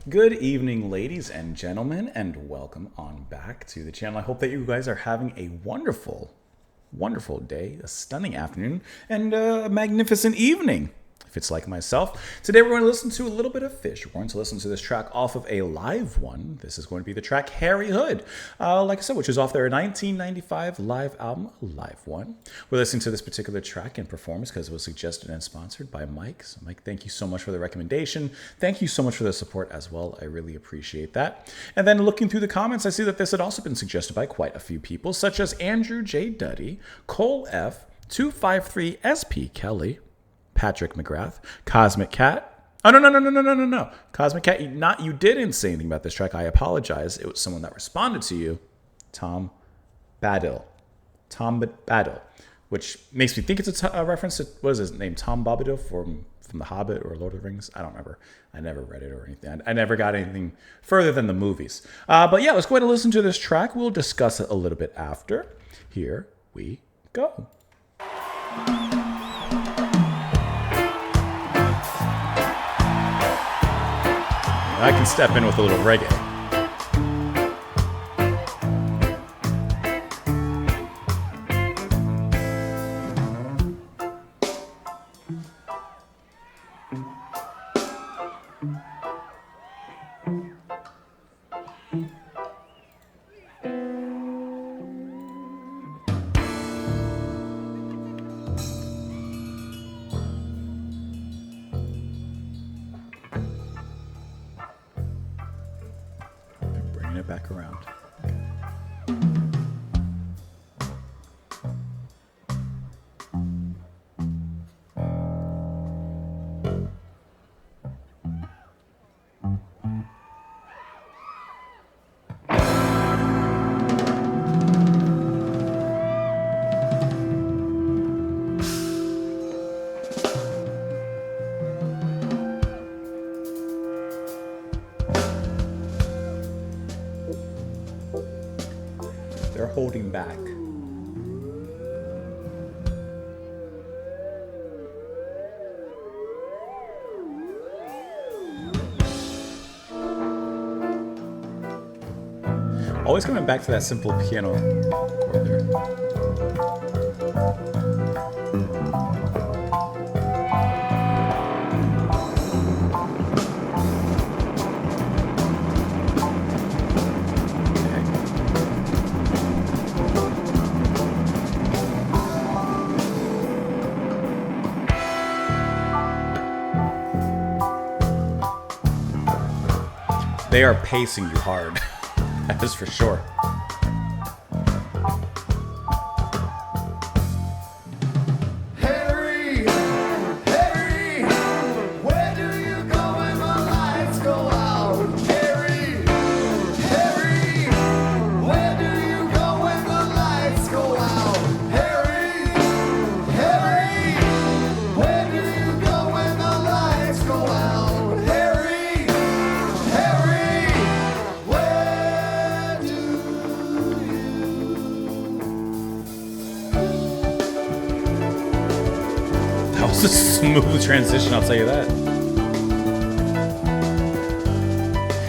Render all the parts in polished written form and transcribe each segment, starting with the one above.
Good evening, ladies and gentlemen, and welcome on back to the channel. I hope that you guys are having a wonderful, wonderful day, a stunning afternoon, and a magnificent evening. If it's like myself, today we're going to listen to a little bit of Phish. We're going to listen to this track off of a live one. This is going to be the track Harry Hood, like I said, which is off their 1995 live album, Live One. We're listening to this particular track and performance because it was suggested and sponsored by Mike. So Mike, thank you so much for the recommendation. Thank you so much for the support as well. I really appreciate that. And then looking through the comments, I see that this had also been suggested by quite a few people, such as Andrew J. Duddy, Cole F., 253 SP Kelly, Patrick McGrath, Cosmic Cat. Oh, no. Cosmic Cat, you didn't say anything about this track. I apologize. It was someone that responded to you. Tom Baddill, which makes me think it's a reference to, what is his name? Tom Bombadil from The Hobbit or Lord of the Rings? I don't remember. I never read it or anything. I never got anything further than the movies. But yeah, let's go ahead and listen to this track. We'll discuss it a little bit after. Here we go. I can step in with a little reggae. It back around. They're holding back. Always coming back to that simple piano chord there. They are pacing you hard. That is for sure. Harry, Harry, where do you go when the lights go out? Harry, Harry, where do you go when the lights go out? Harry, Harry, where do you go when the lights go out? Harry, Harry, where do That was a smooth transition, I'll tell you that.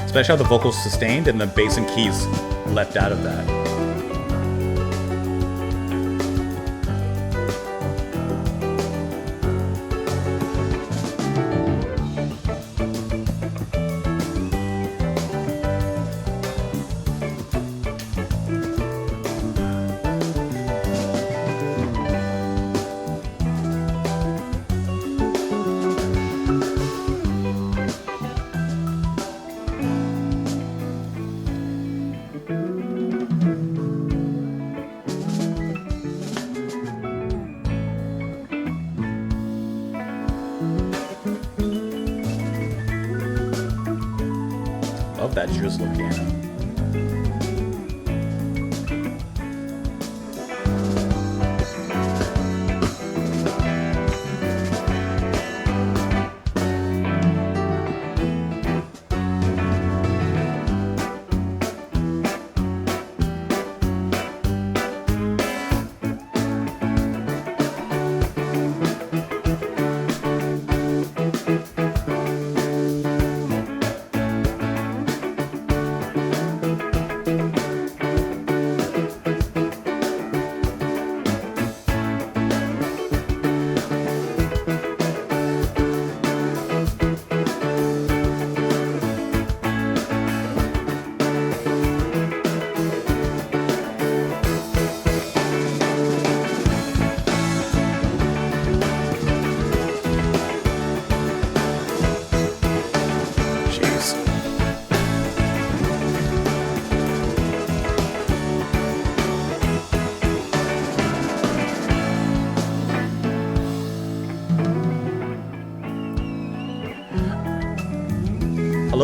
Especially how the vocals sustained and the bass and keys left out of that. Love that drizzle piano.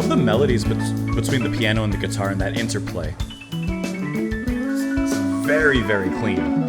love the melodies between the piano and the guitar and that interplay. It's very, very clean.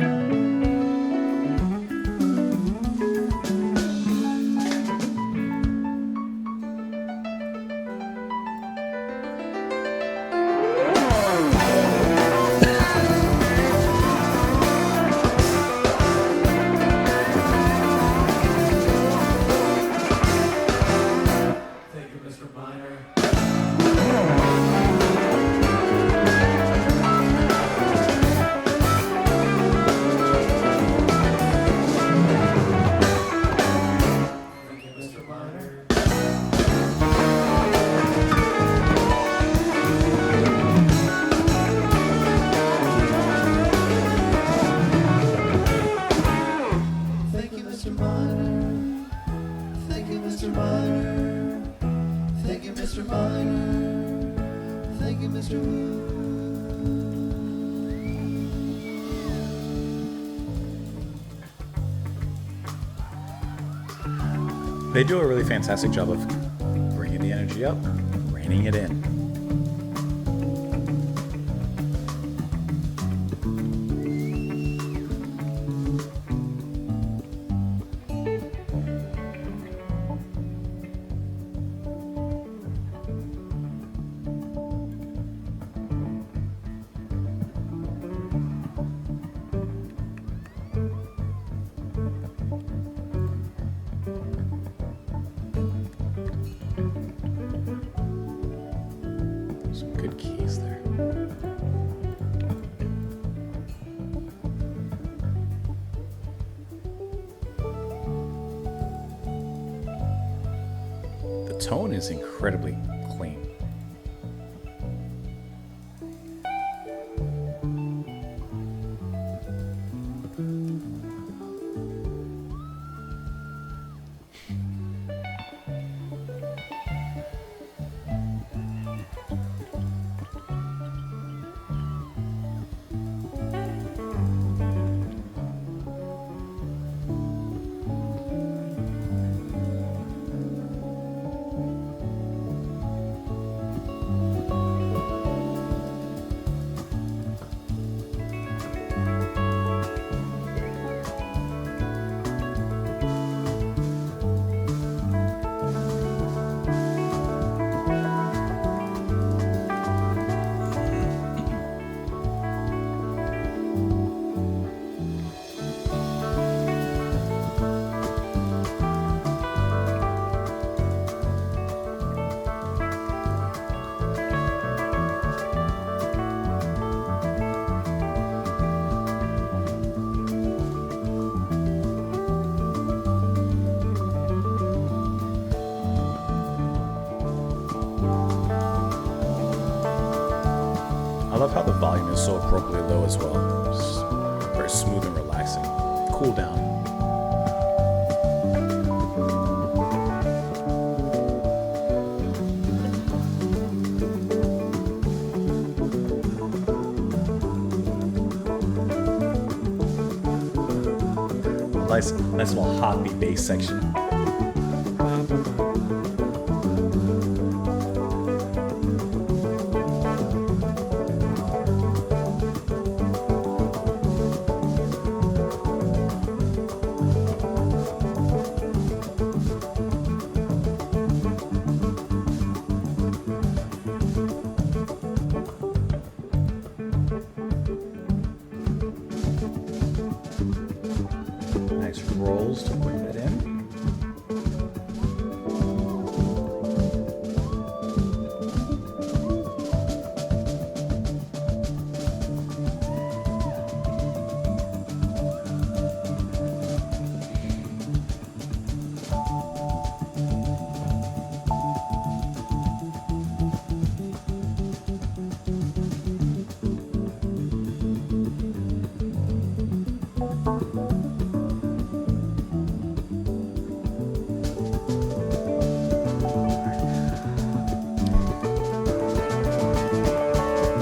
Thank you, Mr. Miner. Thank you, Mr. Miner. Thank you, Mr. Miner. Thank you, Mr. Miner. Thank you, Mr. Miner. Thank you, Mr. They do a really fantastic job of bringing the energy up, reining it in. Some good keys there. The tone is incredibly clean. I love how the volume is so appropriately low as well. Just very smooth and relaxing. Cool down. Nice little hoppy bass section. Nice rolls to bring that in.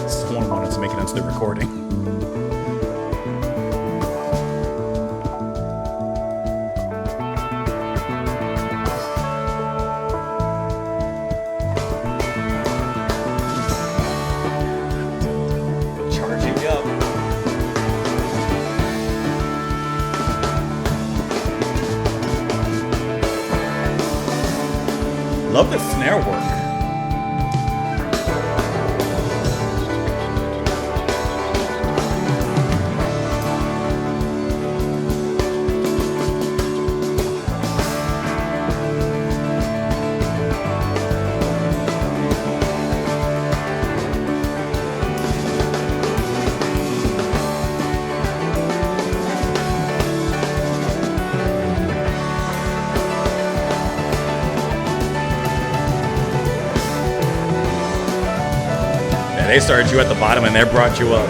Storm wanted to make it onto the recording. the snare work. They started you at the bottom and they brought you up.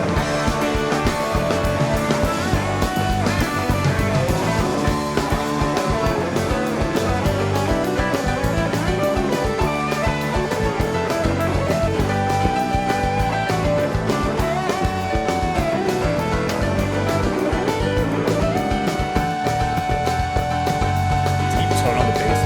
Deep tone on the bass.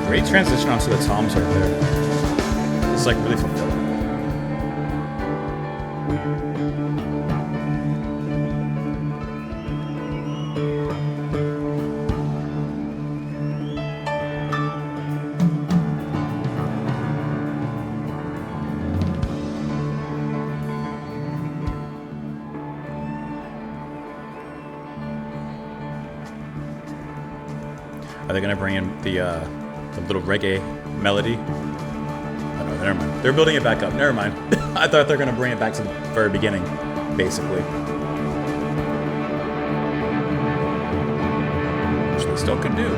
Great transition onto the toms right there. It's like really fulfilling. Are they gonna bring in the little reggae melody? Oh no, never mind. They're building it back up. Never mind. I thought they're gonna bring it back to the very beginning, basically. Which they still can do.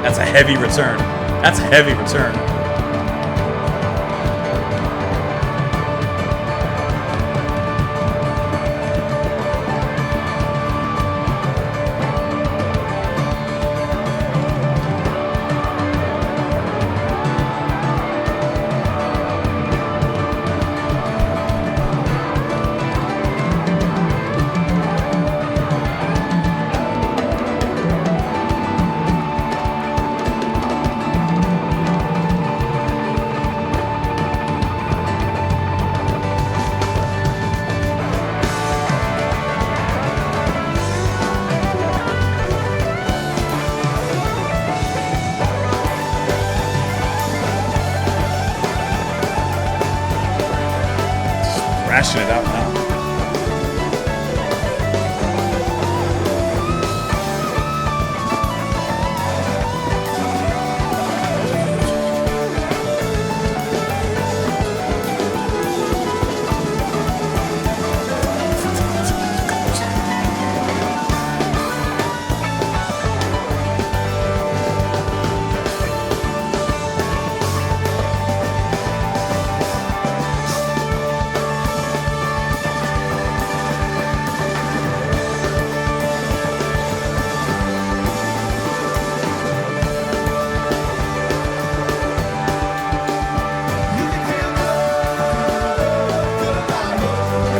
That's a heavy return. That's a heavy return. Thrashing it out now.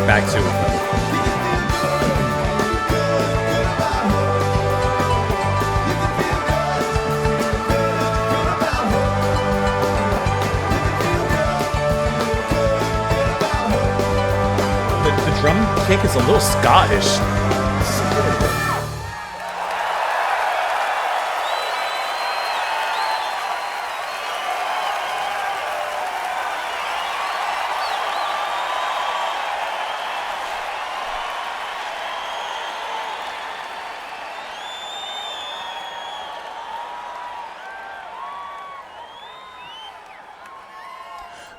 Back to it. The drum kick is a little Scottish.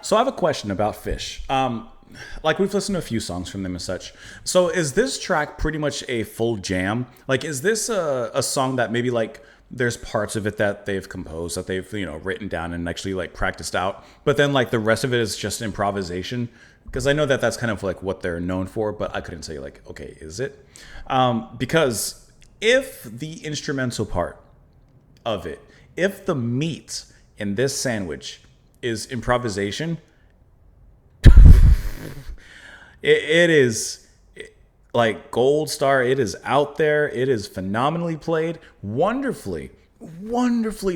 So I have a question about Phish. Like we've listened to a few songs from them and such. So is this track pretty much a full jam? Like, is this a song that maybe like there's parts of it that they've composed, that they've, written down and actually like practiced out, but then like the rest of it is just improvisation? Because I know that that's kind of like what they're known for, but I couldn't say like, okay, is it? Because if the instrumental part of it, if the meat in this sandwich is improvisation, it is like gold star. It is out there. It is phenomenally played, wonderfully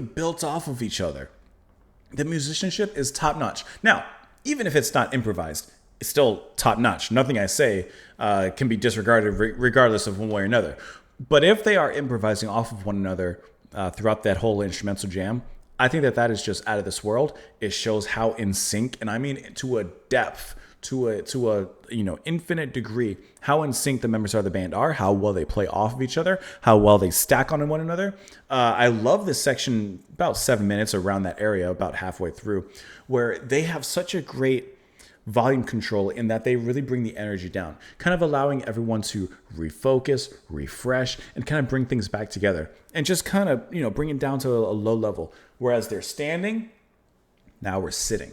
built off of each other. The musicianship is top notch. Now, even if it's not improvised, it's still top notch. Nothing I say can be disregarded regardless of one way or another. But if they are improvising off of one another throughout that whole instrumental jam, I think that is just out of this world. It shows how in sync, and I mean to a depth, to a infinite degree, how in sync the members of the band are, how well they play off of each other, how well they stack on one another. I love this section, about 7 minutes around that area, about halfway through, where they have such a great volume control in that they really bring the energy down, kind of allowing everyone to refocus, refresh, and kind of bring things back together and just kind of, bring it down to a low level. Whereas they're standing, now we're sitting.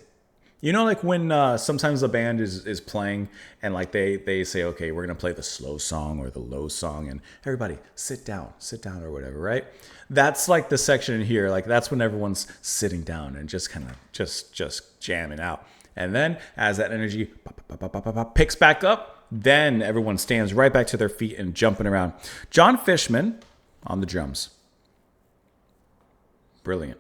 Like when sometimes the band is playing and like they say, okay, we're going to play the slow song or the low song and everybody sit down or whatever, right? That's like the section in here. Like that's when everyone's sitting down and just kind of just jamming out. And then as that energy picks back up, then everyone stands right back to their feet and jumping around. John Fishman on the drums. Brilliant.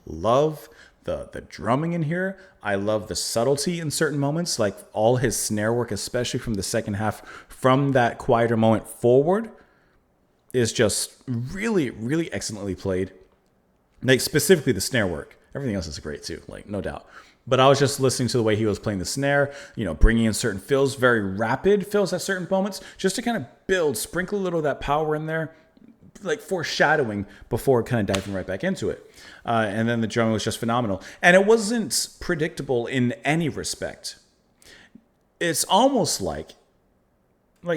Love the drumming in here. I love the subtlety in certain moments, like all his snare work, especially from the second half, from that quieter moment forward, is just really, really excellently played. Like specifically the snare work. Everything else is great too, like no doubt. But I was just listening to the way he was playing the snare, bringing in certain fills, very rapid fills at certain moments, just to kind of sprinkle a little of that power in there, like foreshadowing before kind of diving right back into it. And then the drumming was just phenomenal. And it wasn't predictable in any respect. It's almost like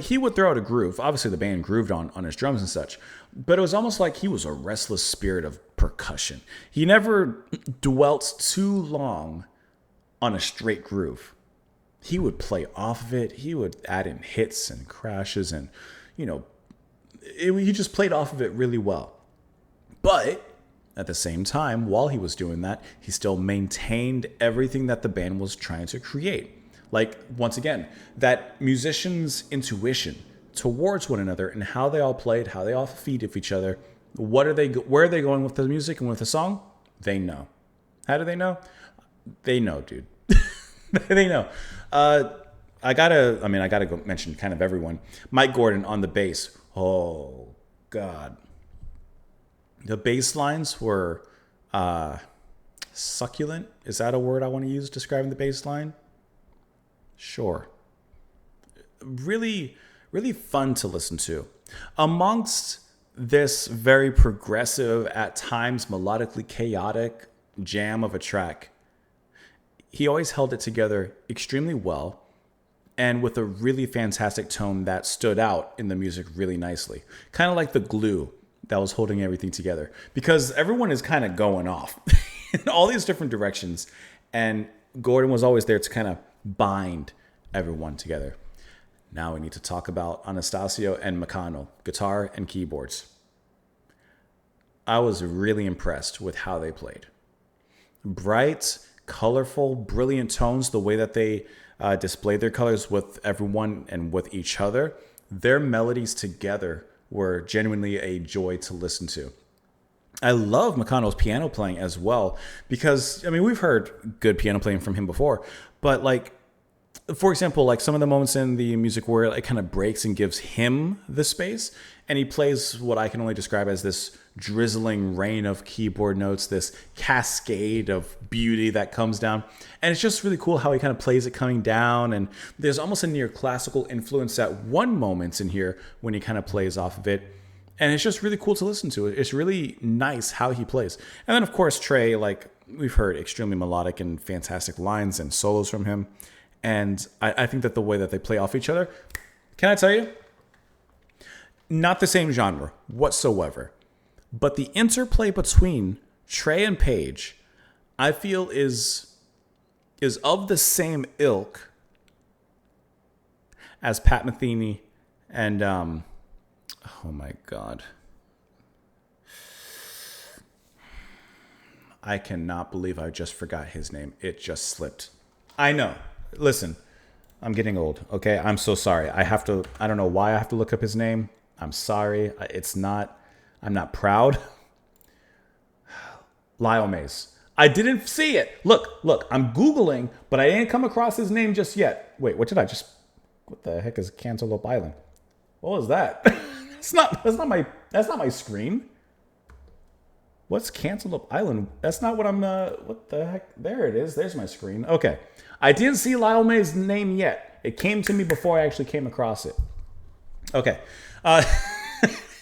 he would throw out a groove. Obviously, the band grooved on his drums and such. But it was almost like he was a restless spirit of percussion. He never dwelt too long on a straight groove. He would play off of it. He would add in hits and crashes and, he just played off of it really well. But at the same time, while he was doing that, he still maintained everything that the band was trying to create. Like, once again, that musicians' intuition towards one another and how they all played, how they all feed off each other. Where are they going with the music and with the song? They know. How do they know? They know, dude. They know. I gotta go mention kind of everyone. Mike Gordon on the bass. Oh, God. The bass lines were succulent. Is that a word I want to use describing the bass line? Sure. Really, really fun to listen to. Amongst this very progressive, at times melodically chaotic jam of a track, he always held it together extremely well and with a really fantastic tone that stood out in the music really nicely. Kind of like the glue that was holding everything together, because everyone is kind of going off in all these different directions. And Gordon was always there to kind of bind everyone together. Now we need to talk about Anastasio and Meccano, guitar and keyboards. I was really impressed with how they played. Bright, colorful, brilliant tones, the way that they displayed their colors with everyone and with each other. Their melodies together were genuinely a joy to listen to. I love Meccano's piano playing as well, because, we've heard good piano playing from him before, but for example, some of the moments in the music where it kind of breaks and gives him the space, and he plays what I can only describe as this drizzling rain of keyboard notes, this cascade of beauty that comes down. And it's just really cool how he kind of plays it coming down. And there's almost a near classical influence at one moment in here when he kind of plays off of it. And it's just really cool to listen to. It's really nice how he plays. And then, of course, Trey, we've heard extremely melodic and fantastic lines and solos from him. And I think that the way that they play off each other, can I tell you? Not the same genre whatsoever. But the interplay between Trey and Paige, I feel is of the same ilk as Pat Metheny and oh my God. I cannot believe I just forgot his name. It just slipped. I know. Listen, I'm getting old, okay? I'm so sorry. I don't know why I have to look up his name. I'm sorry. I'm not proud. Lyle Mays. I didn't see it. Look, I'm Googling, but I didn't come across his name just yet. Wait, what the heck is Cantaloupe Island? What was that? That's not my screen. What's Cantaloupe Island? That's not what I'm, what the heck? There it is. There's my screen. Okay. I didn't see Lyle May's name yet. It came to me before I actually came across it. Okay.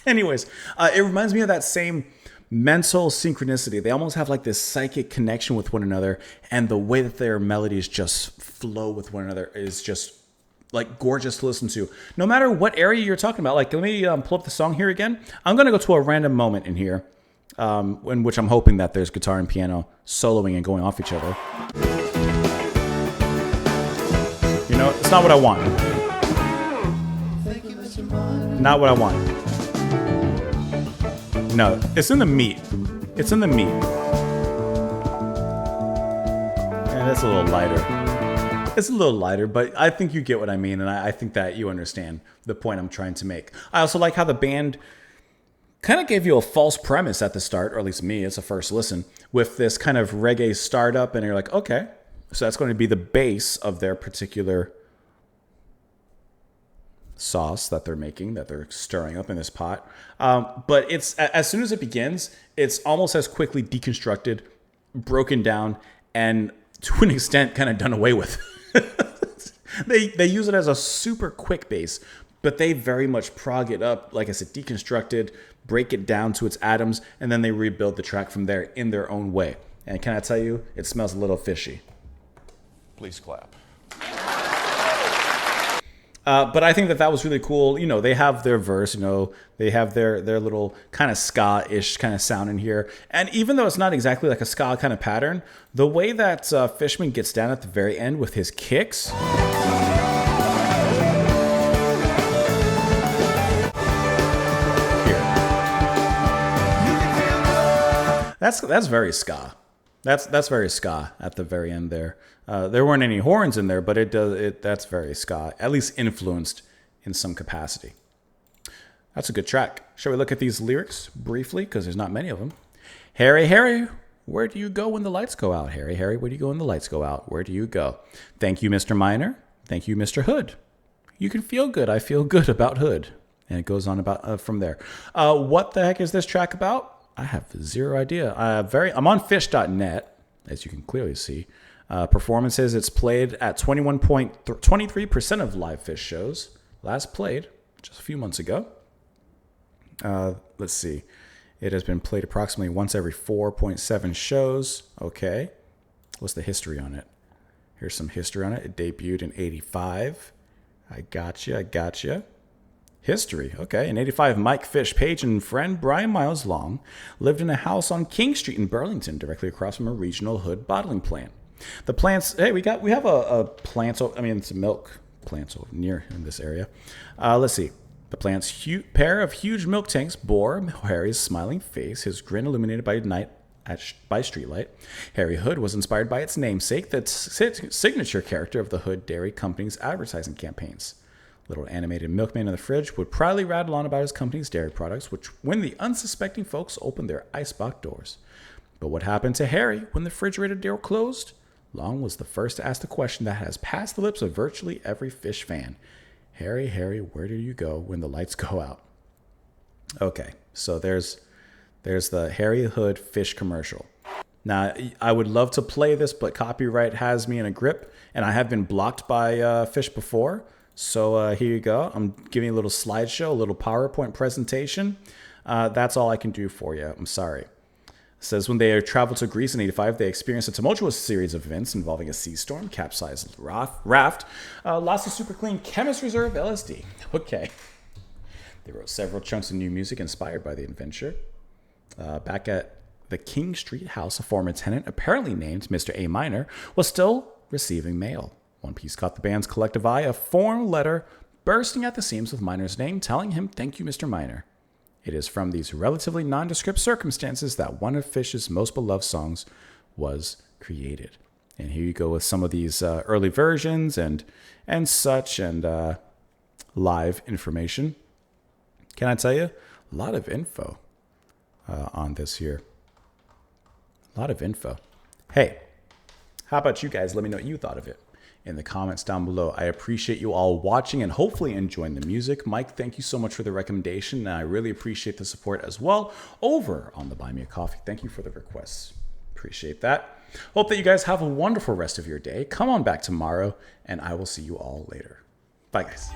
Anyways, it reminds me of that same mental synchronicity. They almost have like this psychic connection with one another, and the way that their melodies just flow with one another is just like gorgeous to listen to. No matter what area you're talking about. Like, let me pull up the song here again. I'm going to go to a random moment in here, in which I'm hoping that there's guitar and piano soloing and going off each other. You know, it's not what I want. Not what I want. No, it's in the meat. It's in the meat. And it's a little lighter. It's a little lighter, but I think you get what I mean, and I think that you understand the point I'm trying to make. I also like how the band kind of gave you a false premise at the start, or at least me, it's a first listen, with this kind of reggae startup, and you're like, okay, so that's going to be the base of their particular sauce that they're making, that they're stirring up in this pot. But it's, as soon as it begins, it's almost as quickly deconstructed, broken down, and to an extent kind of done away with. They use it as a super quick base, but they very much prog it up, like I said, deconstructed, break it down to its atoms, and then they rebuild the track from there in their own way. And can I tell you, it smells a little fishy. Please clap. But I think that was really cool. You know, they have their verse, you know, they have their little kind of ska-ish kind of sound in here. And even though it's not exactly like a ska kind of pattern, the way that Fishman gets down at the very end with his kicks. Here. That's very ska. That's very ska at the very end there. There weren't any horns in there, but that's very ska, at least influenced in some capacity. That's a good track. Shall we look at these lyrics briefly, because there's not many of them? Harry, Harry, where do you go when the lights go out? Harry, Harry, where do you go when the lights go out? Where do you go? Thank you, Mr. Miner. Thank you, Mr. Hood. You can feel good. I feel good about Hood. And it goes on about from there. What the heck is this track about? I have zero idea. I'm on Phish.net, as you can clearly see. Performances, it's played at 21.23% of live Phish shows. Last played just a few months ago. Let's see. It has been played approximately once every 4.7 shows. Okay. What's the history on it? Here's some history on it. It debuted in 85. I gotcha. History. Okay. In 85, Mike Phish, Page, and friend Brian Miles Long lived in a house on King Street in Burlington, directly across from a regional Hood bottling plant. The plants, hey, we have a plant, it's a milk plant near in this area. Let's see. The plant's pair of huge milk tanks bore Harry's smiling face, his grin illuminated by night by streetlight. Harry Hood was inspired by its namesake, the signature character of the Hood Dairy Company's advertising campaigns. Little animated milkman in the fridge would proudly rattle on about his company's dairy products, which when the unsuspecting folks opened their icebox doors. But what happened to Harry when the refrigerator door closed? Long was the first to ask the question that has passed the lips of virtually every Phish fan. Harry, Harry, where do you go when the lights go out? Okay, so there's the Harry Hood Phish commercial. Now, I would love to play this, but copyright has me in a grip, and I have been blocked by Phish before. So here you go. I'm giving you a little slideshow, a little PowerPoint presentation. That's all I can do for you. I'm sorry. Says when they traveled to Greece in 85, they experienced a tumultuous series of events involving a sea storm, capsized raft, lost a super clean chemist reserve, LSD. Okay. They wrote several chunks of new music inspired by the adventure. Back at the King Street house, a former tenant, apparently named Mr. A Minor, was still receiving mail. One piece caught the band's collective eye, a form letter bursting at the seams with Minor's name, telling him, "Thank you, Mr. Minor." It is from these relatively nondescript circumstances that one of Phish's most beloved songs was created. And here you go with some of these early versions and such, and live information. Can I tell you? A lot of info on this here. A lot of info. Hey, how about you guys? Let me know what you thought of it in the comments down below. I appreciate you all watching and hopefully enjoying the music. Mike, thank you so much for the recommendation, and I really appreciate the support as well over on the Buy Me a Coffee. Thank you for the requests. Appreciate that. Hope that you guys have a wonderful rest of your day. Come on back tomorrow, and I will see you all later. Bye, guys.